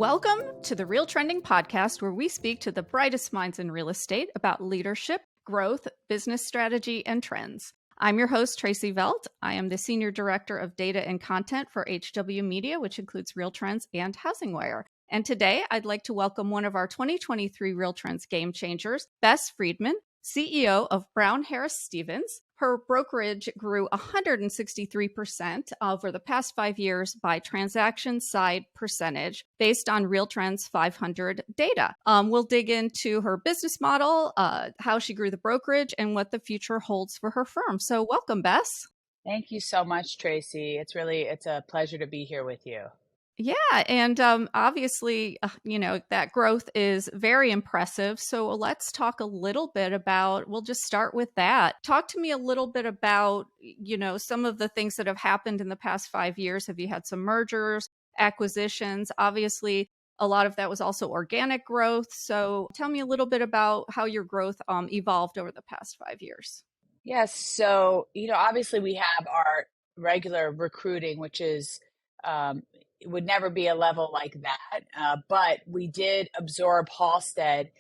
Welcome to the RealTrending podcast, where we speak to the brightest minds in real estate about leadership, growth, business strategy, and trends. I'm your host, Tracey Velt. I am the Senior Director of Data and Content for HW Media, which includes RealTrends and HousingWire. And today, I'd like to welcome one of our 2023 RealTrends GameChangers, Bess Freedman, CEO of Brown Harris Stevens. Her brokerage grew 163% over the past 5 years by transaction side percentage based on RealTrends 500 data. We'll dig into her business model, how she grew the brokerage, and what the future holds for her firm. So welcome, Bess. Thank you so much, Tracey. It's a pleasure to be here with you. Yeah. And obviously, that growth is very impressive. So let's talk a little bit about, we'll just start with that. Talk to me a little bit about, some of the things that have happened in the past 5 years. Have you had some mergers, acquisitions? Obviously, a lot of that was also organic growth. So tell me a little bit about how your growth evolved over the past 5 years. Yes. So, obviously we have our regular recruiting, which is, it would never be a level like that. But we did absorb Halstead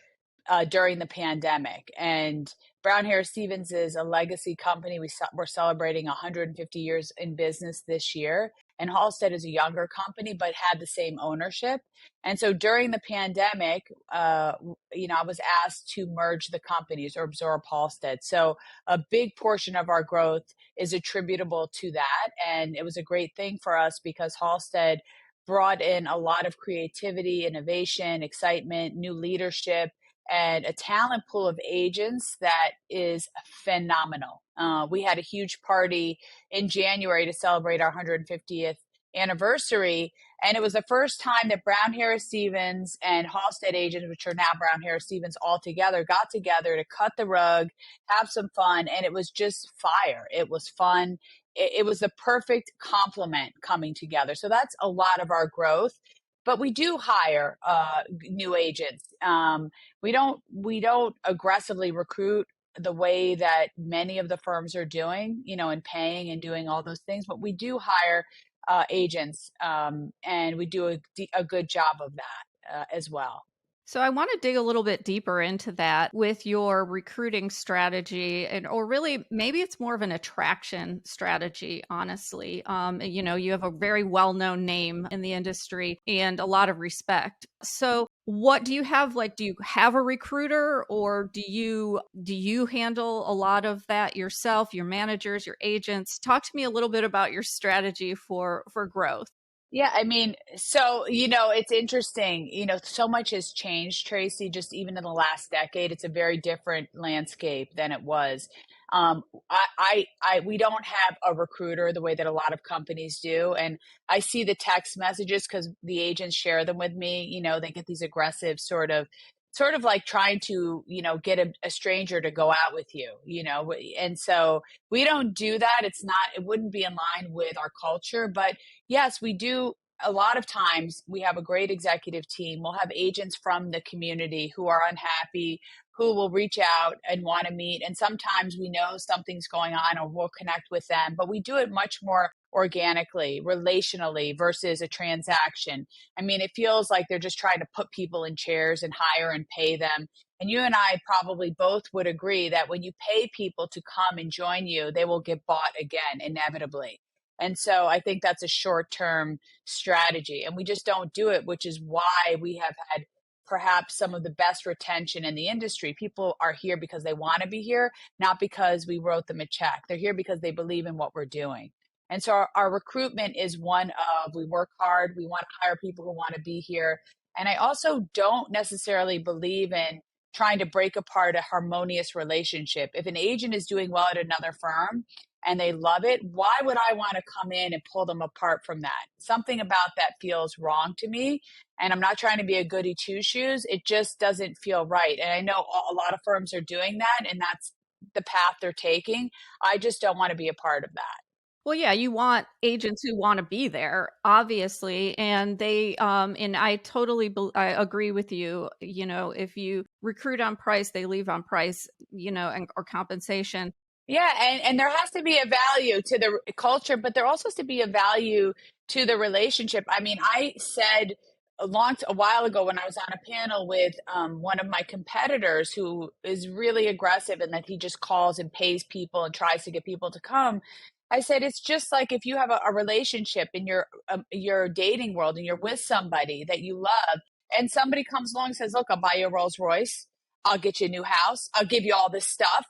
during the pandemic. And Brown Harris Stevens is a legacy company. We're celebrating 150 years in business this year. And Halstead is a younger company, but had the same ownership. And so during the pandemic, I was asked to merge the companies or absorb Halstead. So a big portion of our growth is attributable to that. And it was a great thing for us because Halstead brought in a lot of creativity, innovation, excitement, new leadership, and a talent pool of agents that is phenomenal. We had a huge party in January to celebrate our 150th anniversary. And it was the first time that Brown Harris Stevens and Halstead agents, which are now Brown Harris Stevens all together, got together to cut the rug, have some fun. And it was just fire. It was fun. It was the perfect complement coming together. So that's a lot of our growth. But we do hire new agents. We don't aggressively recruit the way that many of the firms are doing, and paying and doing all those things. But we do hire agents, and we do a good job of that as well. So I want to dig a little bit deeper into that with your recruiting strategy, or really maybe it's more of an attraction strategy, honestly. You have a very well-known name in the industry and a lot of respect. So what do you have? Do you have a recruiter, or do you handle a lot of that yourself, your managers, your agents? Talk to me a little bit about your strategy for growth. Yeah, it's interesting. So much has changed, Tracey, just even in the last decade. It's a very different landscape than it was. We don't have a recruiter the way that a lot of companies do. And I see the text messages because the agents share them with me. They get these aggressive sort of like trying to, get a stranger to go out with you, and so we don't do that. It wouldn't be in line with our culture, but yes, we do. A lot of times we have a great executive team. We'll have agents from the community who are unhappy, who will reach out and want to meet. And sometimes we know something's going on or we'll connect with them, but we do it much more organically, relationally versus a transaction. It feels like they're just trying to put people in chairs and hire and pay them. And you and I probably both would agree that when you pay people to come and join you, they will get bought again, inevitably. And so I think that's a short-term strategy. And we just don't do it, which is why we have had perhaps some of the best retention in the industry. People are here because they want to be here, not because we wrote them a check. They're here because they believe in what we're doing. And so our recruitment is one of, we work hard, we want to hire people who want to be here. And I also don't necessarily believe in trying to break apart a harmonious relationship. If an agent is doing well at another firm and they love it, why would I want to come in and pull them apart from that? Something about that feels wrong to me. And I'm not trying to be a goody two-shoes. It just doesn't feel right. And I know a lot of firms are doing that, and that's the path they're taking. I just don't want to be a part of that. Well, yeah, you want agents who want to be there, obviously, and and I totally I agree with you. If you recruit on price, they leave on price, or compensation. Yeah, and there has to be a value to the culture, but there also has to be a value to the relationship. I said a while ago when I was on a panel with one of my competitors who is really aggressive and that he just calls and pays people and tries to get people to come. I said, it's just like if you have a relationship in your dating world and you're with somebody that you love and somebody comes along and says, look, I'll buy you a Rolls Royce. I'll get you a new house. I'll give you all this stuff.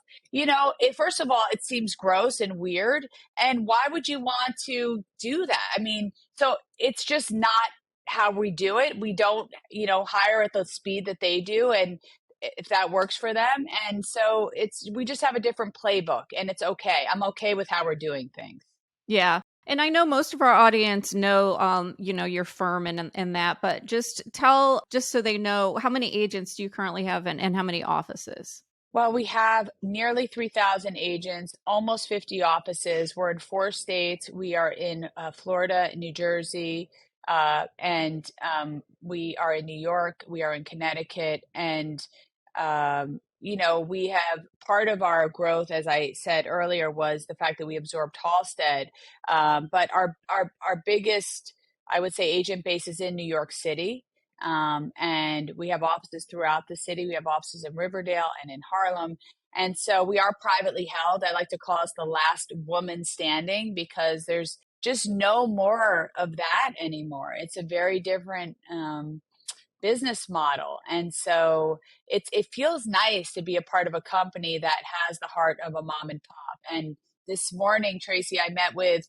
First of all, it seems gross and weird. And why would you want to do that? I mean, so it's just not how we do it. We don't, hire at the speed that they do. And if that works for them. And so we just have a different playbook and it's okay. I'm okay with how we're doing things. Yeah. And I know most of our audience know, your firm and that, but just so they know, how many agents do you currently have and how many offices? Well, we have nearly 3,000 agents, almost 50 offices. We're in 4 states. We are in Florida, New Jersey, and we are in New York. We are in Connecticut. And, we have part of our growth, as I said earlier, was the fact that we absorbed Halstead. But our biggest, I would say, agent base is in New York City. And we have offices throughout the city. We have offices in Riverdale and in Harlem. And so we are privately held. I like to call us the last woman standing because there's just no more of that anymore. It's a very different business model. And so it feels nice to be a part of a company that has the heart of a mom and pop. And this morning, Tracy, I met with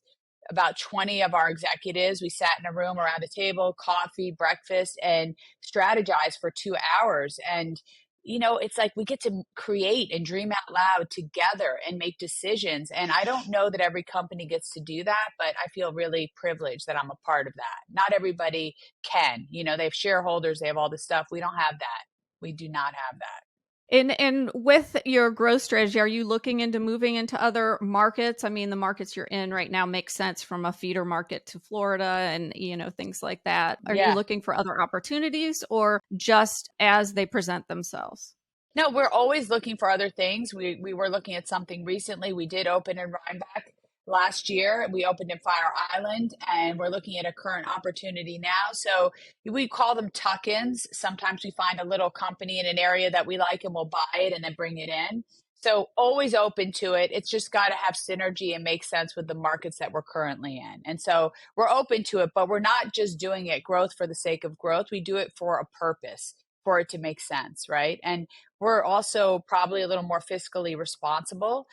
about 20 of our executives. We sat in a room around a table, coffee, breakfast, and strategized for 2 hours. And, it's like we get to create and dream out loud together and make decisions. And I don't know that every company gets to do that, but I feel really privileged that I'm a part of that. Not everybody can. They have shareholders, they have all this stuff. We don't have that. We do not have that. And with your growth strategy, are you looking into moving into other markets? I mean, the markets you're in right now make sense from a feeder market to Florida and, things like that. Are you looking for other opportunities or just as they present themselves? No, we're always looking for other things. We were looking at something recently. We did open in Rhinebeck last year. We opened in Fire Island, and we're looking at a current opportunity now. So we call them tuck-ins. Sometimes we find a little company in an area that we like and we'll buy it and then bring it in. So always open to it. It's just got to have synergy and make sense with the markets that we're currently in. And so we're open to it, but we're not just doing it growth for the sake of growth. We do it for a purpose, for it to make sense, right? And we're also probably a little more fiscally responsible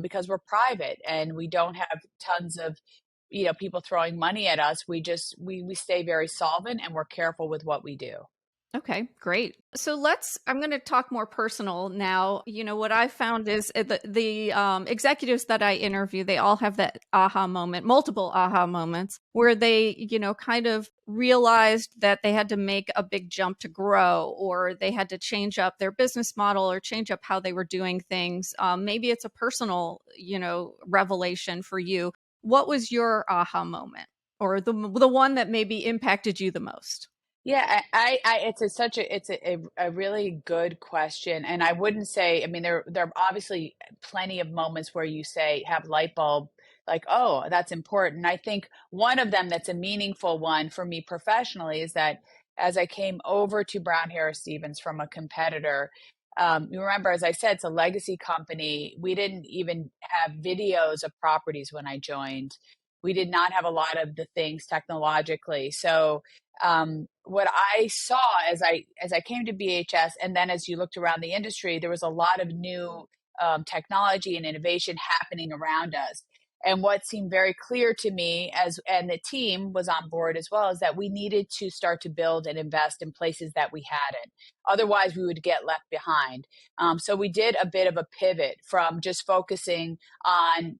because we're private and we don't have tons of people throwing money at us. We stay very solvent and we're careful with what we do. Okay, great. So I'm going to talk more personal now. What I found is the executives that I interview, they all have that aha moment, multiple aha moments where they, kind of realized that they had to make a big jump to grow, or they had to change up their business model or change up how they were doing things. Maybe it's a personal, revelation for you. What was your aha moment, or the one that maybe impacted you the most? Yeah, it's a really good question. And I wouldn't say, I mean, there are obviously plenty of moments where you have light bulb, like, oh, that's important. I think one of them that's a meaningful one for me professionally is that as I came over to Brown Harris Stevens from a competitor, you remember, as I said, it's a legacy company. We didn't even have videos of properties when I joined. We did not have a lot of the things technologically. So what I saw as I came to BHS, and then as you looked around the industry, there was a lot of new technology and innovation happening around us. And what seemed very clear to me, and the team was on board as well, is that we needed to start to build and invest in places that we hadn't. Otherwise, we would get left behind. So we did a bit of a pivot from just focusing on,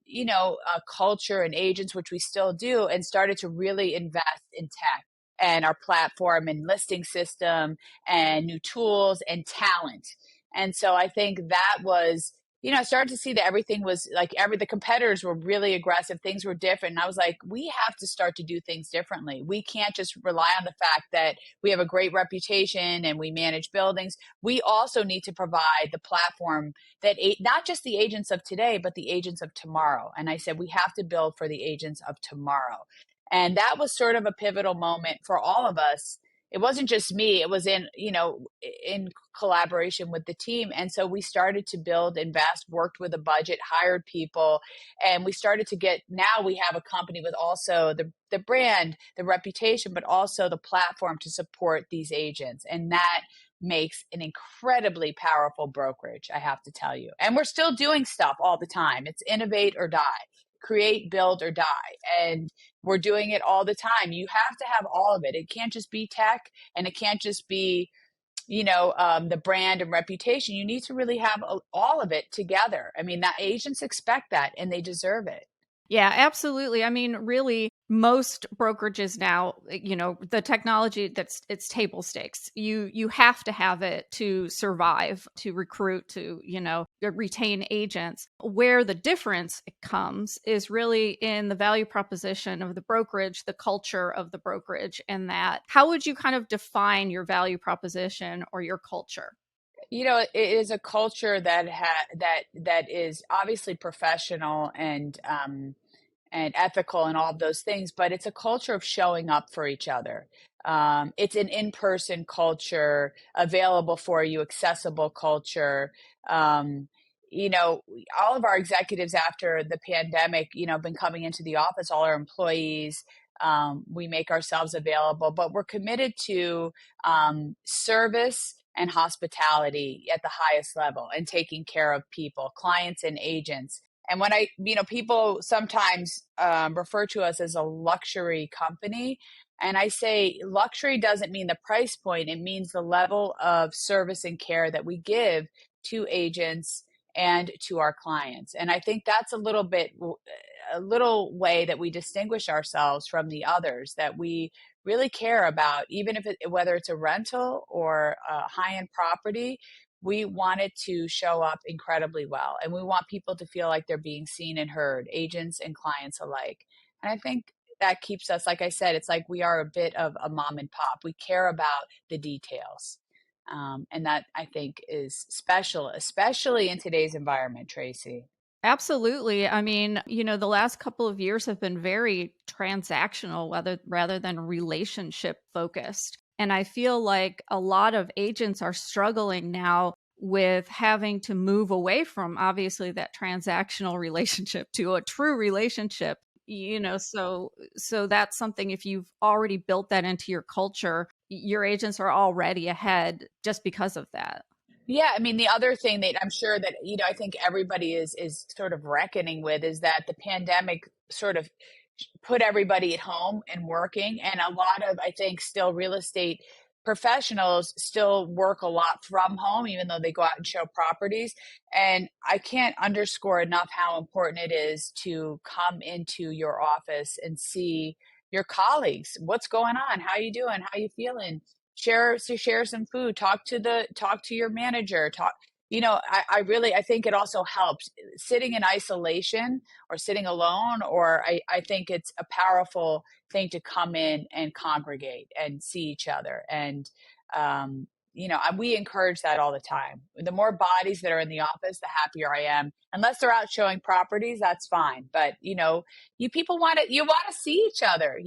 culture and agents, which we still do, and started to really invest in tech and our platform and listing system and new tools and talent. And so I think that was, I started to see that everything was like the competitors were really aggressive. Things were different. And I was like, we have to start to do things differently. We can't just rely on the fact that we have a great reputation and we manage buildings. We also need to provide the platform that not just the agents of today, but the agents of tomorrow. And I said, we have to build for the agents of tomorrow. And that was sort of a pivotal moment for all of us it wasn't just me, it was in collaboration with the team. And so we started to build, invest, worked with a budget, hired people, and we started to now we have a company with also the brand, the reputation, but also the platform to support these agents. And that makes an incredibly powerful brokerage, I have to tell you. And we're still doing stuff all the time. It's innovate or die, create, build, or die. And we're doing it all the time. You have to have all of it. It can't just be tech, and it can't just be the brand and reputation. You need to really have all of it together. I mean, that agents expect that, and they deserve it. Yeah, absolutely. I mean, really, most brokerages now, the technology it's table stakes. You have to have it to survive, to recruit, to, retain agents. Where the difference comes is really in the value proposition of the brokerage, the culture of the brokerage, and that. How would you kind of define your value proposition or your culture? It is a culture that is obviously professional and ethical and all of those things, but it's a culture of showing up for each other. It's an in-person culture, available for you, accessible culture. All of our executives after the pandemic, been coming into the office, all our employees. We make ourselves available, but we're committed to service and hospitality at the highest level, and taking care of people, clients and agents. And when people sometimes refer to us as a luxury company, and I say luxury doesn't mean the price point, it means the level of service and care that we give to agents and to our clients. And I think that's a little way that we distinguish ourselves from the others, that we really care about, even whether it's a rental or a high-end property. We want it to show up incredibly well. And we want people to feel like they're being seen and heard, agents and clients alike. And I think that keeps us, like I said, it's like we are a bit of a mom and pop. We care about the details. And that, I think, is special, especially in today's environment, Tracey. Absolutely. I mean, the last couple of years have been very transactional, rather than relationship focused. And I feel like a lot of agents are struggling now with having to move away from, obviously, that transactional relationship to a true relationship. So that's something, if you've already built that into your culture, your agents are already ahead just because of that. Yeah, I mean, the other thing that I'm sure that, I think everybody is sort of reckoning with is that the pandemic sort of put everybody at home and working. And a lot of, I think, still real estate professionals still work a lot from home, even though they go out and show properties. And I can't underscore enough how important it is to come into your office and see your colleagues. What's going on? How you doing? How you feeling? Share some food, talk to your manager, I think it also helps sitting in isolation or sitting alone, or I think it's a powerful thing to come in and congregate and see each other. And we encourage that all the time. The more bodies that are in the office, the happier I am. Unless they're out showing properties, that's fine. But you people you want to see each other.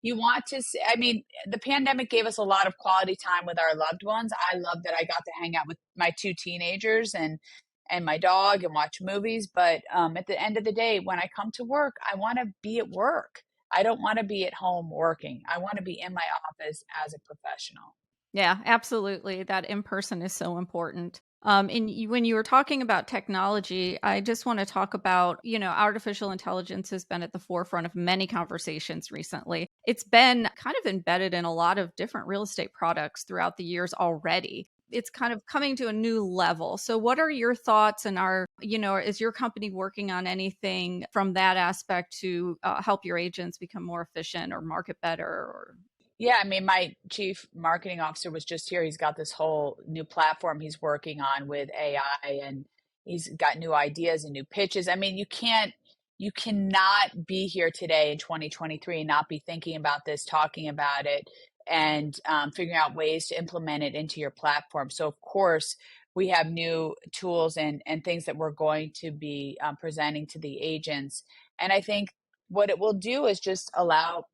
You want to see, I mean, the pandemic gave us a lot of quality time with our loved ones. I love that I got to hang out with my two teenagers and my dog and watch movies. But at the end of the day, when I come to work, I want to be at work. I don't want to be at home working. I want to be in my office as a professional. Yeah, absolutely. That in person is so important. When you were talking about technology, I just want to talk about, artificial intelligence has been at the forefront of many conversations recently. It's been kind of embedded in a lot of different real estate products throughout the years already. It's kind of coming to a new level. So what are your thoughts, and is your company working on anything from that aspect to help your agents become more efficient or market better? Or Yeah, I mean, my chief marketing officer was just here. He's got this whole new platform he's working on with AI, and he's got new ideas and new pitches. I mean, you cannot be here today in 2023 and not be thinking about this, talking about it, and figuring out ways to implement it into your platform. So, of course, we have new tools and things that we're going to be presenting to the agents. And I think what it will do is just allow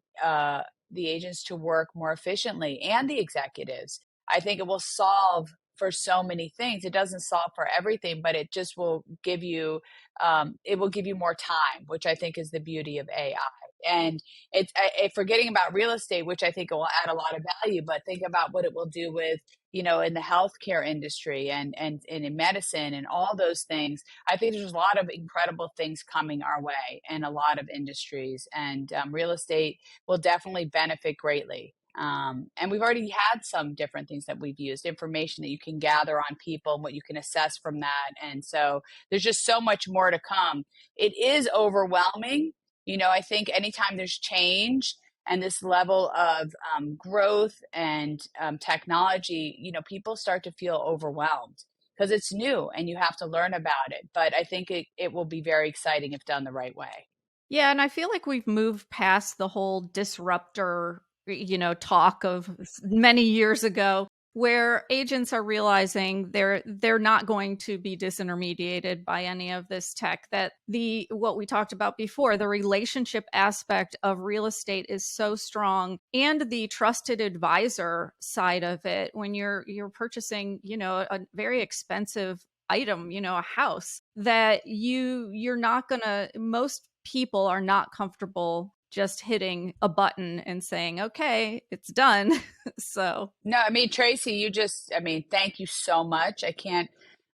the agents to work more efficiently, and the executives. I think it will solve for so many things. It doesn't solve for everything, but it just will give you more time, which I think is the beauty of AI. And it's forgetting about real estate, which I think it will add a lot of value, but think about what it will do with, in the healthcare industry and in medicine and all those things. I think there's a lot of incredible things coming our way in a lot of industries, and real estate will definitely benefit greatly. And we've already had some different things that we've used, information that you can gather on people and what you can assess from that. And so there's just so much more to come. It is overwhelming. I think anytime there's change and this level of growth and technology, people start to feel overwhelmed because it's new and you have to learn about it. But I think it will be very exciting if done the right way. Yeah, and I feel like we've moved past the whole disruptor, talk of many years ago, where agents are realizing they're not going to be disintermediated by any of this tech. That what we talked about before, the relationship aspect of real estate is so strong, and the trusted advisor side of it when you're purchasing, a very expensive item, a house, that you're not gonna, most people are not comfortable just hitting a button and saying, okay, it's done. So No, Tracey, thank you so much. I can't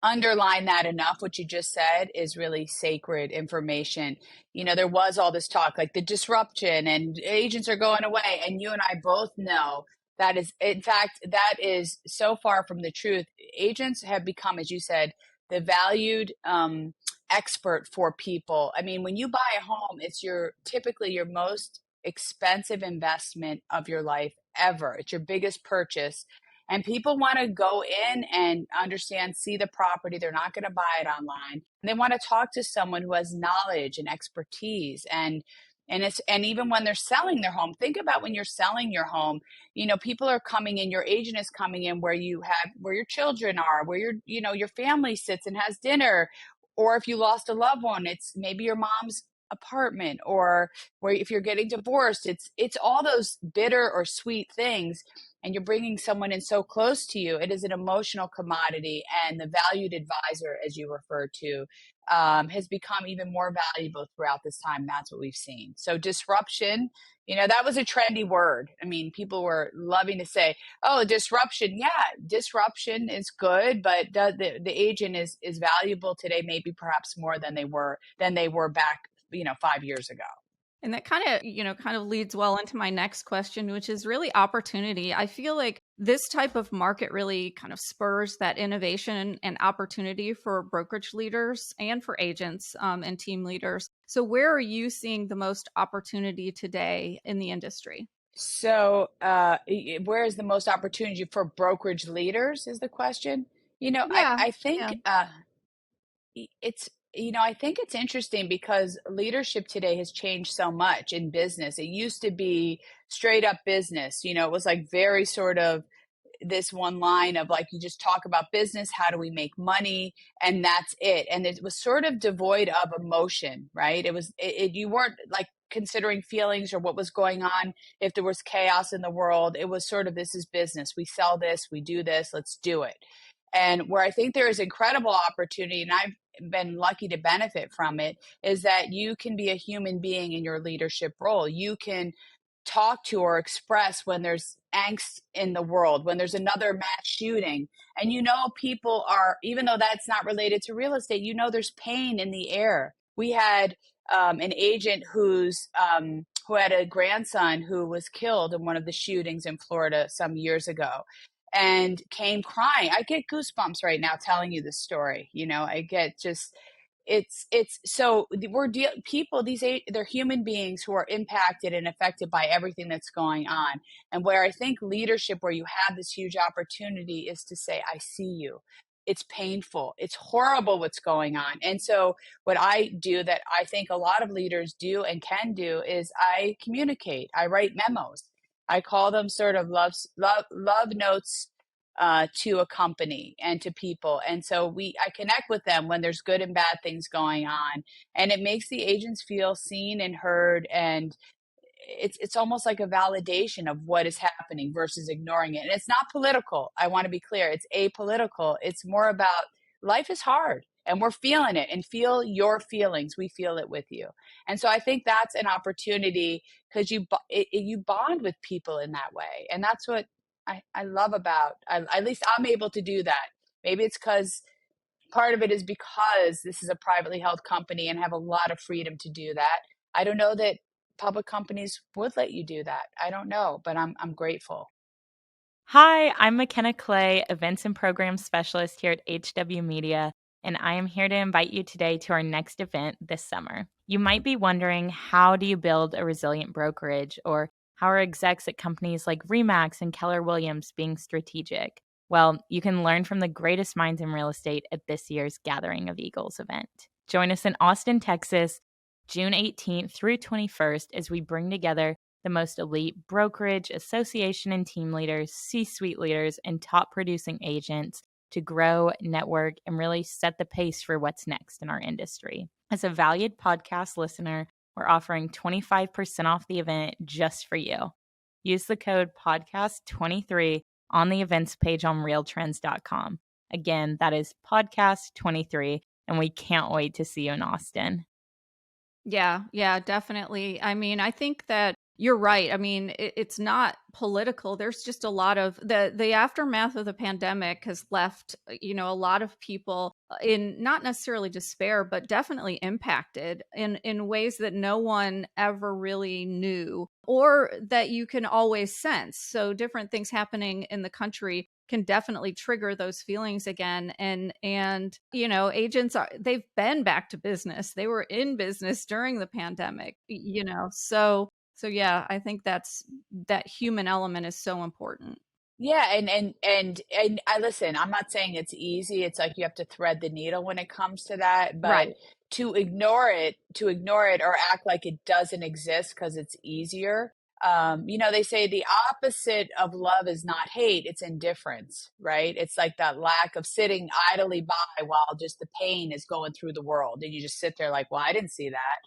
underline that enough. What you just said is really sacred information. There was all this talk like the disruption and agents are going away. And you and I both know that is, in fact, that is so far from the truth. Agents have become, as you said, the valued expert for people. When you buy a home, it's typically your most expensive investment of your life ever. It's your biggest purchase. And people want to go in and see the property. They're not going to buy it online. And they want to talk to someone who has knowledge and expertise. And even when they're selling their home, think about when you're selling your home, people are coming in, your agent is coming in where your children are, where your family sits and has dinner. Or if you lost a loved one, it's maybe your mom's apartment, or where if you're getting divorced, it's all those bitter or sweet things, and you're bringing someone in so close to you. It is an emotional commodity, and the valued advisor, as you refer to, has become even more valuable throughout this time. That's what we've seen. So disruption, that was a trendy word. People were loving to say, oh, disruption. Yeah, disruption is good, but the agent is valuable today, maybe perhaps more than they were back 5 years ago. And that kind of leads well into my next question, which is really opportunity. I feel like this type of market really kind of spurs that innovation and opportunity for brokerage leaders and for agents and team leaders. So where are you seeing the most opportunity today in the industry? So where is the most opportunity for brokerage leaders is the question. Yeah. I think Yeah. it's I think it's interesting because leadership today has changed so much in business. It used to be straight up business. It was like very sort of this one line of like, you just talk about business, how do we make money, and that's it. And it was sort of devoid of emotion, right? You weren't like considering feelings or what was going on. If there was chaos in the world, it was sort of, this is business, we sell this, we do this, let's do it. And where I think there is incredible opportunity, and I've been lucky to benefit from it, is that you can be a human being in your leadership role. You can talk to or express when there's angst in the world, when there's another mass shooting. And people are, even though that's not related to real estate, there's pain in the air. We had an agent who had a grandson who was killed in one of the shootings in Florida some years ago, and came crying. I get goosebumps right now telling you this story. I get just, it's so people, they're human beings who are impacted and affected by everything that's going on. And where I think leadership, where you have this huge opportunity, is to say, I see you. It's painful. It's horrible what's going on. And so what I do, that I think a lot of leaders do and can do, is I communicate. I write memos. I call them sort of love notes to a company and to people. And so I connect with them when there's good and bad things going on. And it makes the agents feel seen and heard, and it's almost like a validation of what is happening versus ignoring it. And it's not political. I want to be clear. It's apolitical. It's more about life is hard and we're feeling it, and feel your feelings. We feel it with you. And so I think that's an opportunity, because you bond with people in that way. And that's what I love about, at least I'm able to do that. Maybe it's because part of it is because this is a privately held company and have a lot of freedom to do that. I don't know that public companies would let you do that. I don't know, but I'm grateful. Hi, I'm McKenna Clay, Events and Programs Specialist here at HW Media, and I am here to invite you today to our next event this summer. You might be wondering, how do you build a resilient brokerage, or how are execs at companies like Remax and Keller Williams being strategic? Well, you can learn from the greatest minds in real estate at this year's Gathering of Eagles event. Join us in Austin, Texas, June 18th through 21st as we bring together the most elite brokerage, association, and team leaders, C-suite leaders, and top producing agents to grow, network, and really set the pace for what's next in our industry. As a valued podcast listener, we're offering 25% off the event just for you. Use the code podcast23 on the events page on realtrends.com. Again, that is podcast23, and we can't wait to see you in Austin. Yeah, definitely. I mean, I think that you're right. I mean, it's not political. There's just a lot of the aftermath of the pandemic has left, a lot of people in not necessarily despair, but definitely impacted in ways that no one ever really knew, or that you can always sense. So different things happening in the country can definitely trigger those feelings again. And agents they've been back to business. They were in business during the pandemic, so yeah, I think that human element is so important. Yeah, and I listen, I'm not saying it's easy. It's like you have to thread the needle when it comes to that, but Right. to ignore it or act like it doesn't exist because it's easier. They say the opposite of love is not hate, it's indifference, right? It's like that lack of sitting idly by while just the pain is going through the world. And you just sit there like, well, I didn't see that.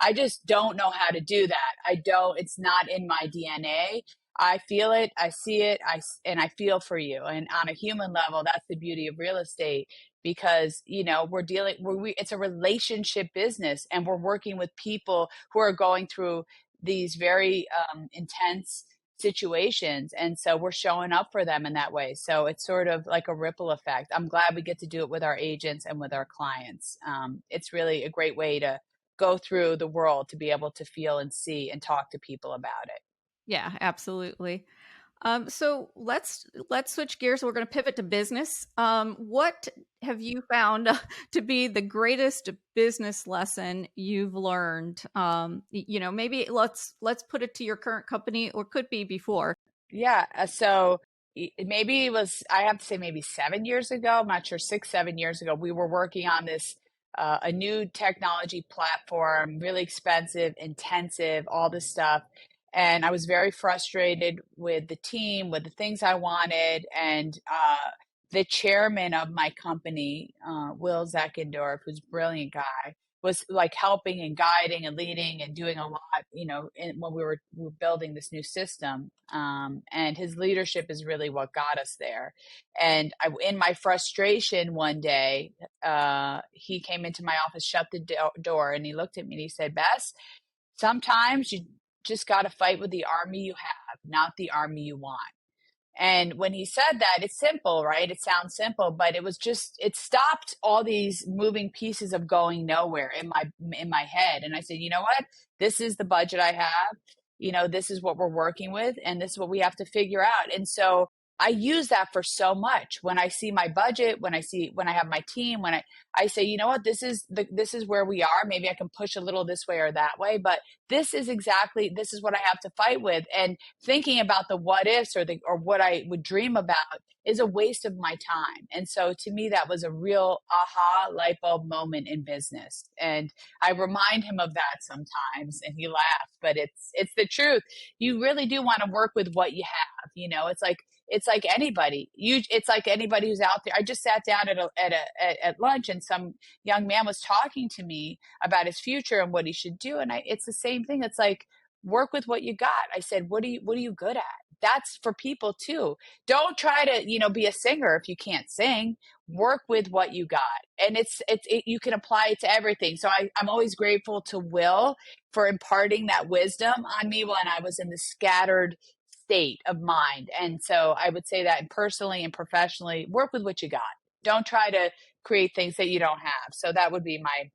I just don't know how to do that. It's not in my DNA. I feel it, I see it, and I feel for you. And on a human level, that's the beauty of real estate, because it's a relationship business, and we're working with people who are going through these very intense situations, and so we're showing up for them in that way. So it's sort of like a ripple effect. I'm glad we get to do it with our agents and with our clients. It's really a great way to go through the world, to be able to feel and see and talk to people about it. Yeah, absolutely. So let's switch gears. We're going to pivot to business. What have you found to be the greatest business lesson you've learned? Maybe let's put it to your current company, or could be before. Yeah. So maybe it was, I have to say, maybe 7 years ago. I'm not sure, 6, 7 years ago, we were working on this, a new technology platform, really expensive, intensive, all this stuff. And I was very frustrated with the team, with the things I wanted. And the chairman of my company, Will Zeckendorf, who's a brilliant guy, was like helping and guiding and leading and doing a lot, when we were building this new system. And his leadership is really what got us there. And in my frustration one day, he came into my office, shut the door, and he looked at me and he said, "Bess, sometimes you just got to fight with the army you have, not the army you want." And when he said that, it's simple, right? It sounds simple, but it stopped all these moving pieces of going nowhere in my head. And I said, you know what? This is the budget I have. This is what we're working with, and this is what we have to figure out. And so I use that for so much. When I see my budget, when I have my team, when I say, you know what, this is where we are. Maybe I can push a little this way or that way, but this is what I have to fight with. And thinking about the what ifs or what I would dream about is a waste of my time. And so to me, that was a real aha light bulb moment in business. And I remind him of that sometimes, and he laughs, but it's the truth. You really do want to work with what you have. It's like anybody. It's like anybody who's out there. I just sat down at lunch, and some young man was talking to me about his future and what he should do. And it's the same thing. It's like, work with what you got. I said, what are you good at? That's for people too. Don't try to, be a singer if you can't sing. Work with what you got. And you can apply it to everything. So I'm always grateful to Will for imparting that wisdom on me when I was in the scattered state of mind. And so I would say that personally and professionally, work with what you got. Don't try to create things that you don't have. So that would be my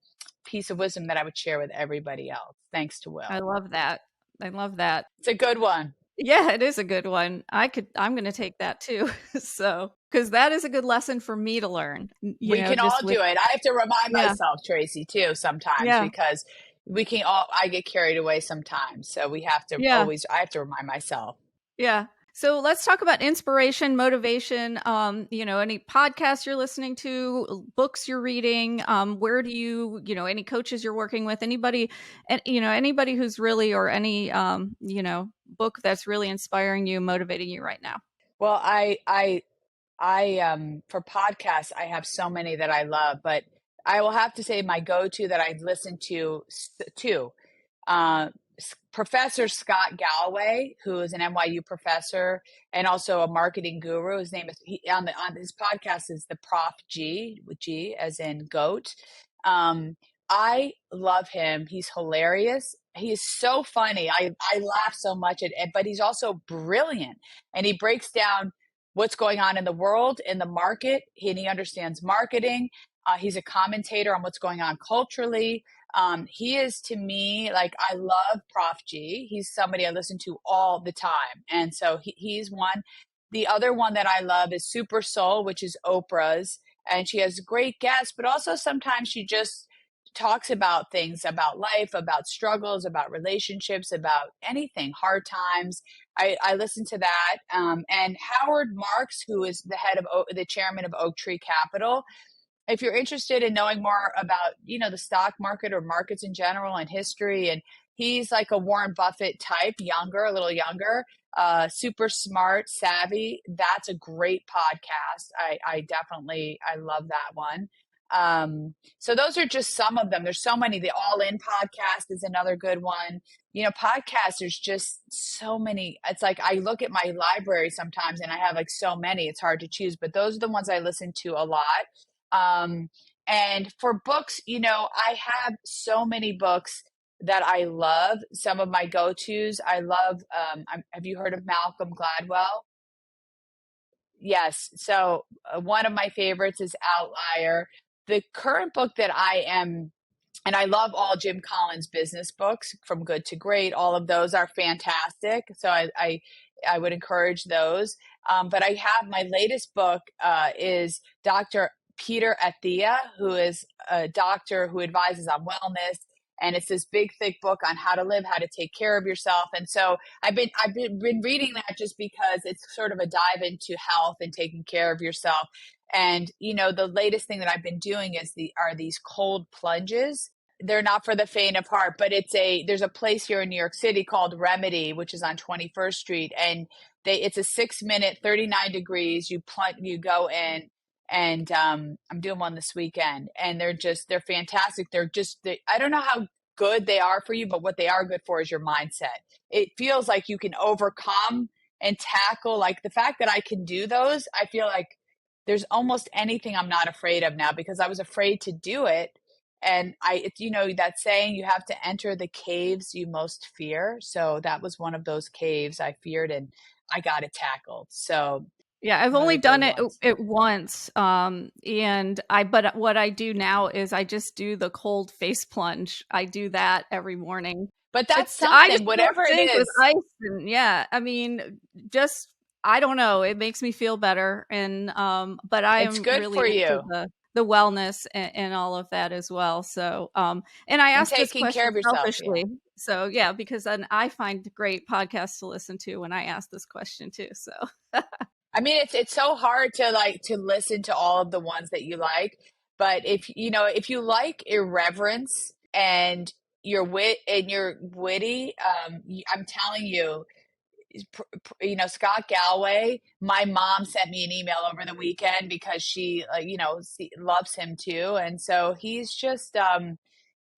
piece of wisdom that I would share with everybody else. Thanks to Will. I love that. I love that. It's a good one. Yeah, it is a good one. I'm going to take that too. So, because that is a good lesson for me to learn. We can all do it. I have to remind myself, Tracy, too, sometimes because I get carried away sometimes. So we have to I have to remind myself. Yeah. So let's talk about inspiration, motivation, any podcasts you're listening to, books you're reading, where do you, any coaches you're working with, anybody who's really, or any, book that's really inspiring you, motivating you right now. Well, I for podcasts, I have so many that I love, but I will have to say my go-to that I listen to, Professor Scott Galloway, who is an NYU professor and also a marketing guru. His name is on his podcast is the Prof G, with G as in goat. I love him. He's hilarious. He is so funny. I laugh so much at it, but he's also brilliant, and he breaks down what's going on in the world, in the market, and he understands marketing. He's a commentator on what's going on culturally. He is, to me, like, I love Prof G. He's somebody I listen to all the time. And so he's one. The other one that I love is Super Soul, which is Oprah's. And she has great guests, but also sometimes she just talks about things, about life, about struggles, about relationships, about anything, hard times. I listen to that. And Howard Marks, who is the chairman of Oak Tree Capital. If you're interested in knowing more about, the stock market or markets in general and history, and he's like a Warren Buffett type, a little younger, super smart, savvy. That's a great podcast. I love that one. So those are just some of them. There's so many. The All In podcast is another good one. Podcasts, there's just so many. It's like I look at my library sometimes and I have like so many, it's hard to choose, but those are the ones I listen to a lot. And for books, I have so many books that I love. Some of my go-tos, I love, have you heard of Malcolm Gladwell? Yes. So one of my favorites is Outlier. The current book that and I love all Jim Collins' business books, From Good to Great. All of those are fantastic. So I would encourage those. But I have my latest book is Dr. Peter Attia, who is a doctor who advises on wellness. And it's this big, thick book on how to live, how to take care of yourself. And so I've been reading that just because it's sort of a dive into health and taking care of yourself. And, the latest thing that I've been doing are these cold plunges. They're not for the faint of heart, but there's a place here in New York City called Remedy, which is on 21st Street. And it's a 6-minute, 39 degrees. You go in. And I'm doing one this weekend, and they're fantastic. I don't know how good they are for you, but what they are good for is your mindset. It feels like you can overcome and tackle, like the fact that I can do those. I feel like there's almost anything I'm not afraid of now, because I was afraid to do it. And that saying, you have to enter the caves you most fear. So that was one of those caves I feared, and I got it tackled. So yeah, I've only done it once. But what I do now is I just do the cold face plunge. I do that every morning. But that's something, whatever it is. With ice and, I mean, just, I don't know. It makes me feel better. And, but it's good really for you. The wellness and all of that as well. So, and I asked this question selfishly. Yeah. So yeah, because then I find great podcasts to listen to when I ask this question too. So. I mean, it's so hard to listen to all of the ones that you like, but if you like irreverence and your wit and you're witty, I'm telling you, Scott Galloway, my mom sent me an email over the weekend because she loves him too, and so he's just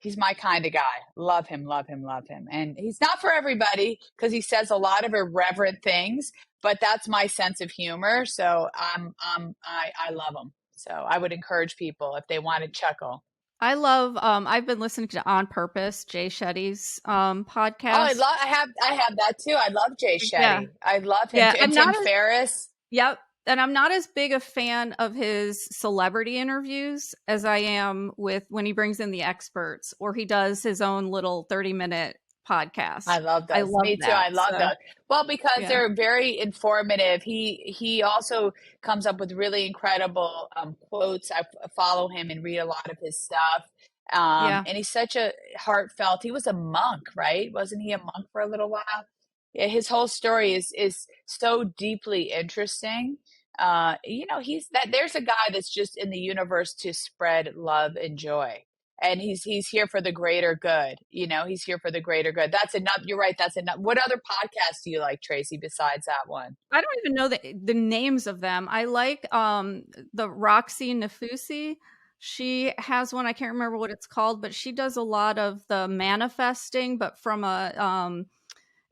He's my kind of guy. Love him, love him, love him. And he's not for everybody because he says a lot of irreverent things, but that's my sense of humor. So I love him. So I would encourage people if they want to chuckle. I love, I've been listening to On Purpose, Jay Shetty's Oh, podcast. I have that too. I love Jay Yeah. Shetty. I love him. Yeah. And Tim Ferriss. Yep. And I'm not as big a fan of his celebrity interviews as I am with when he brings in the experts or he does his own little 30-minute podcast. I love those. I love Me too. that. I love those. Well, because Yeah. they're very informative. He also comes up with really incredible quotes. I follow him and read a lot of his stuff. Yeah. And he's such a heartfelt. He was a monk, right? Wasn't he a monk for a little while? Yeah, his whole story is so deeply interesting. You know, there's a guy that's just in the universe to spread love and joy. And he's here for the greater good. You know, he's here for the greater good. That's enough. You're right. That's enough. What other podcasts do you like, Tracey, besides that one? I don't even know the names of them. I like the Roxy Nafusi. She has one, I can't remember what it's called, but she does a lot of the manifesting, but from a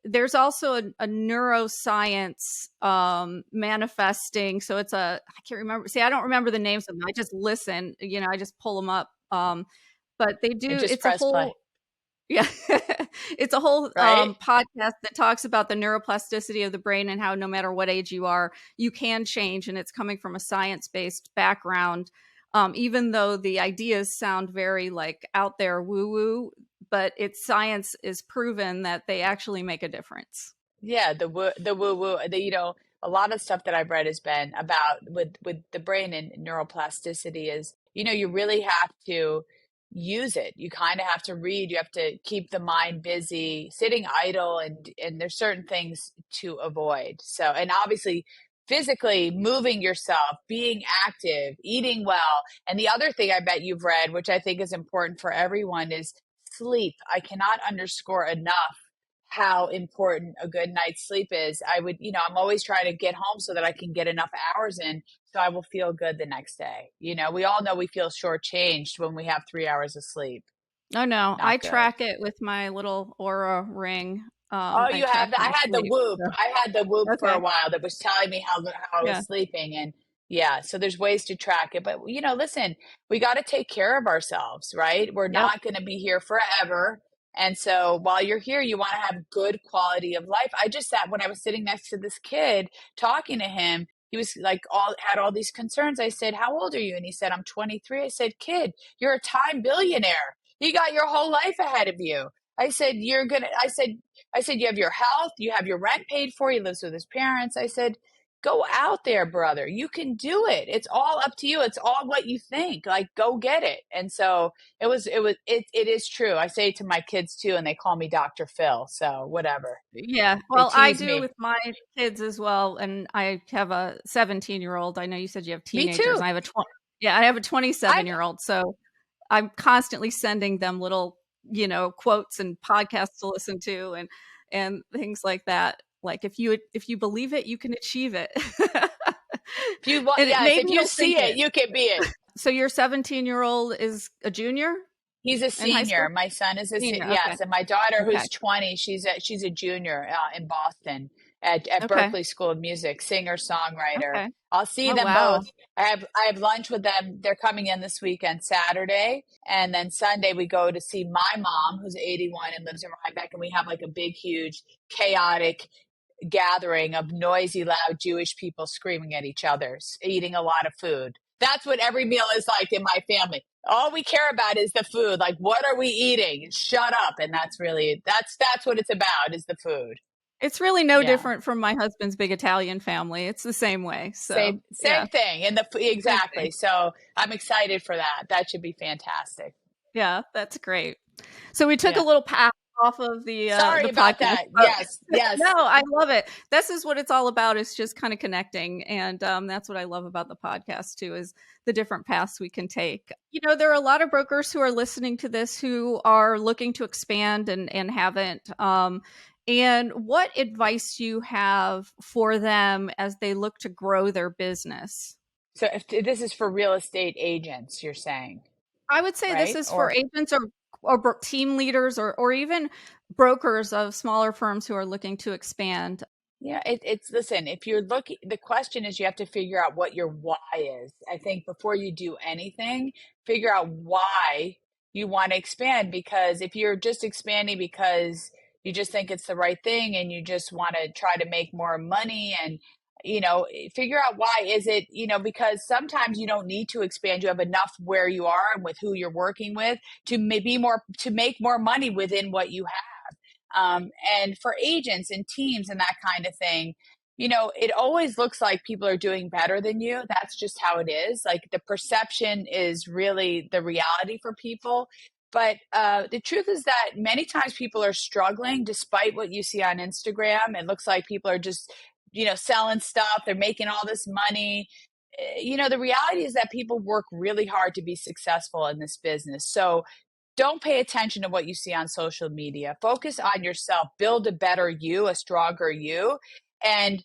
there's also a neuroscience manifesting. So it's I can't remember. See, I don't remember the names of them. I just listen, you know, I just pull them up. But they do, it's a whole play. Yeah. It's a whole right? Podcast that talks about the neuroplasticity of the brain and how no matter what age you are, you can change. And it's coming from a science-based background. Even though the ideas sound very like out there woo-woo, but it's science is proven that they actually make a difference. Yeah, the woo-woo, you know, a lot of stuff that I've read has been about with the brain and neuroplasticity is, you know, you really have to use it. You kind of have to read, you have to keep the mind busy, sitting idle, and there's certain things to avoid. So, and obviously physically moving yourself, being active, eating well. And the other thing I bet you've read, which I think is important for everyone, is sleep. I cannot underscore enough how important a good night's sleep is. I'm always trying to get home so that I can get enough hours in so I will feel good the next day. You know, we all know we feel shortchanged when we have 3 hours of sleep. Oh no, Not I good. track it with my little Aura ring. Oh, you have that? I had the Whoop. So. I had the Whoop Okay. for a while that was telling me how I was sleeping. And yeah, so there's ways to track it. But, you know, listen, we got to take care of ourselves, right? We're not going to be here forever. And so while you're here, you want to have good quality of life. I just sat when I was sitting next to this kid talking to him. He was like had all these concerns. I said, "How old are you?" And he said, "I'm 23." I said, "Kid, you're a time billionaire. You got your whole life ahead of you." I said, I said, "You have your health, you have your rent paid for, he lives with his parents." I said, "Go out there, brother. You can do it. It's all up to you. It's all what you think. Like, go get it." And so it is true. I say it to my kids too, and they call me Dr. Phil. So whatever. Yeah. Well, I do me. with my kids as well. And I have a 17-year-old. I know you said you have teenagers. Me too. And I have a 27-year-old. So I'm constantly sending them little, you know, quotes and podcasts to listen to and things like that. Like if you believe it, you can achieve it. If you see it, you can be it. So your 17-year-old is a junior? He's a senior. My son is a senior. Yes, okay. And my daughter, who's 20, she's a junior in Boston at Berkeley School of Music, singer songwriter. Okay. I'll see them both. I have lunch with them. They're coming in this weekend, Saturday, and then Sunday we go to see my mom, who's 81 and lives in Rhinebeck, and we have like a big, huge, chaotic gathering of noisy, loud Jewish people screaming at each other, eating a lot of food. That's what every meal is like in my family. All we care about is the food. Like, what are we eating? Shut up. And that's what it's about, is the food. It's really no different from my husband's big Italian family. It's the same way. So same thing. And exactly. So I'm excited for that. That should be fantastic. Yeah, that's great. So we took a little path off of the sorry the about that. Yes. No, I love it. This is what it's all about. It's just kind of connecting, and that's what I love about the podcast too, is the different paths we can take. You know, there are a lot of brokers who are listening to this who are looking to expand and haven't. And what advice do you have for them as they look to grow their business? So if this is for real estate agents, you're saying? I would say this is for agents or or team leaders or even brokers of smaller firms who are looking to expand? Yeah, it's listen, if you're looking, the question is you have to figure out what your why is. I think before you do anything, figure out why you want to expand. Because if you're just expanding because you just think it's the right thing and you just want to try to make more money and, figure out why is it, because sometimes you don't need to expand. You have enough where you are and with who you're working with to to make more money within what you have. And for agents and teams and that kind of thing, it always looks like people are doing better than you. That's just how it is. Like the perception is really the reality for people. But the truth is that many times people are struggling despite what you see on Instagram. It looks like people are just, selling stuff. They're making all this money. The reality is that people work really hard to be successful in this business. So don't pay attention to what you see on social media. Focus on yourself. Build a better you, a stronger you. And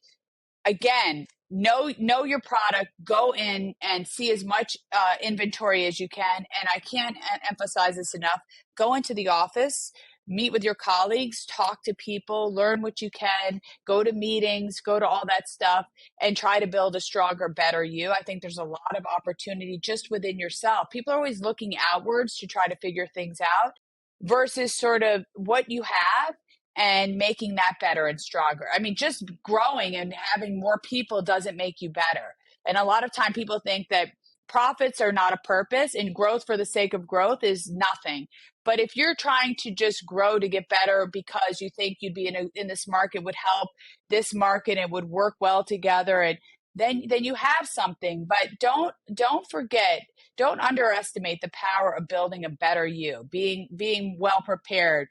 again, know your product. Go in and see as much inventory as you can. And I can't emphasize this enough. Go into the office, meet with your colleagues, talk to people, learn what you can, go to meetings, go to all that stuff, and try to build a stronger, better you. I think there's a lot of opportunity just within yourself. People are always looking outwards to try to figure things out versus sort of what you have and making that better and stronger. I mean, just growing and having more people doesn't make you better. And a lot of time people think that profits are not a purpose and growth for the sake of growth is nothing. But if you're trying to just grow to get better because you think you'd be in this market would help this market and would work well together, and then you have something. But don't forget, don't underestimate the power of building a better you, being well prepared,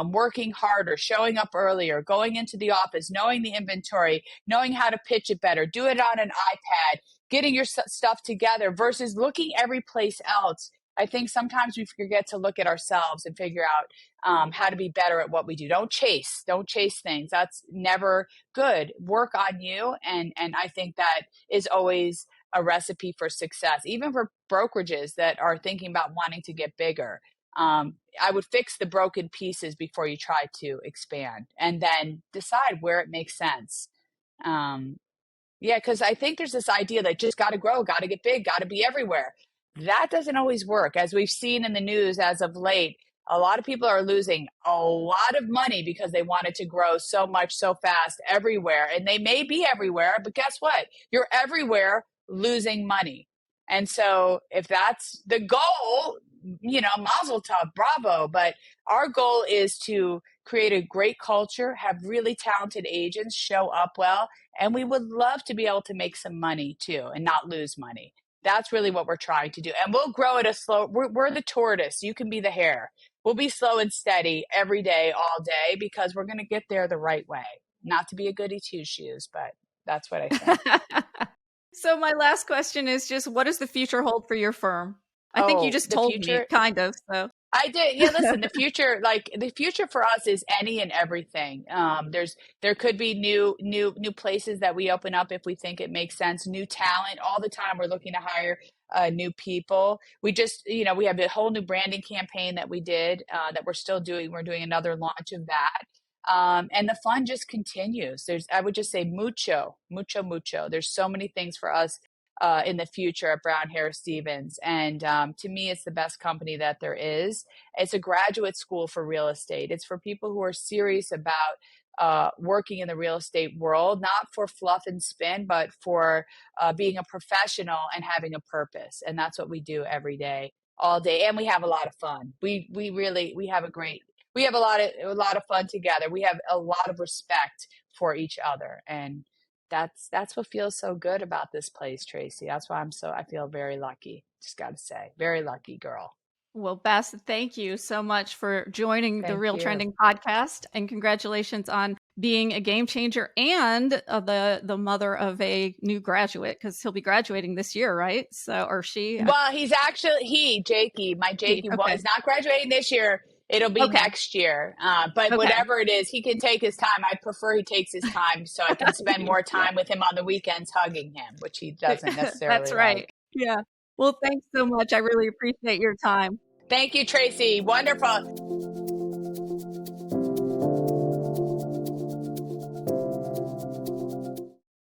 working harder, showing up earlier, going into the office, knowing the inventory, knowing how to pitch it better, do it on an iPad, getting your stuff together versus looking every place else. I think sometimes we forget to look at ourselves and figure out how to be better at what we do. Don't chase things. That's never good. Work on you. And I think that is always a recipe for success, even for brokerages that are thinking about wanting to get bigger. I would fix the broken pieces before you try to expand and then decide where it makes sense. Yeah, because I think there's this idea that just got to grow, got to get big, got to be everywhere. That doesn't always work. As we've seen in the news as of late, a lot of people are losing a lot of money because they wanted to grow so much, so fast everywhere. And they may be everywhere, but guess what? You're everywhere losing money. And so if that's the goal, mazel tov, bravo. But our goal is to create a great culture, have really talented agents show up well, and we would love to be able to make some money too and not lose money. That's really what we're trying to do. And we'll grow at a slow, we're the tortoise. You can be the hare. We'll be slow and steady every day, all day, because we're going to get there the right way. Not to be a goody two shoes, but that's what I think. So my last question is just, what does the future hold for your firm? I think you just told me, kind of. So I did. Yeah, listen, the future for us is any and everything. There could be new places that we open up if we think it makes sense, new talent. All the time we're looking to hire new people. We just, we have a whole new branding campaign that we did that we're still doing. We're doing another launch of that. And the fun just continues. I would just say mucho. There's so many things for us in the future at Brown Harris Stevens. And to me, it's the best company that there is. It's a graduate school for real estate. It's for people who are serious about working in the real estate world, not for fluff and spin, but for being a professional and having a purpose. And that's what we do every day, all day. And we have a lot of fun. We have a lot of fun together. We have a lot of respect for each other. And that's what feels so good about this place, Tracey. That's why I feel very lucky. Just got to say, very lucky girl. Well, Bess, thank you so much for joining the RealTrending podcast, and congratulations on being a game changer and the mother of a new graduate, because he'll be graduating this year, right? So, or she? Well, he's actually Jakey. My Jakey was not graduating this year. It'll be next year. But whatever it is, he can take his time. I prefer he takes his time so I can spend more time with him on the weekends hugging him, which he doesn't necessarily. That's right. Like. Yeah. Well, thanks so much. I really appreciate your time. Thank you, Tracey. Wonderful.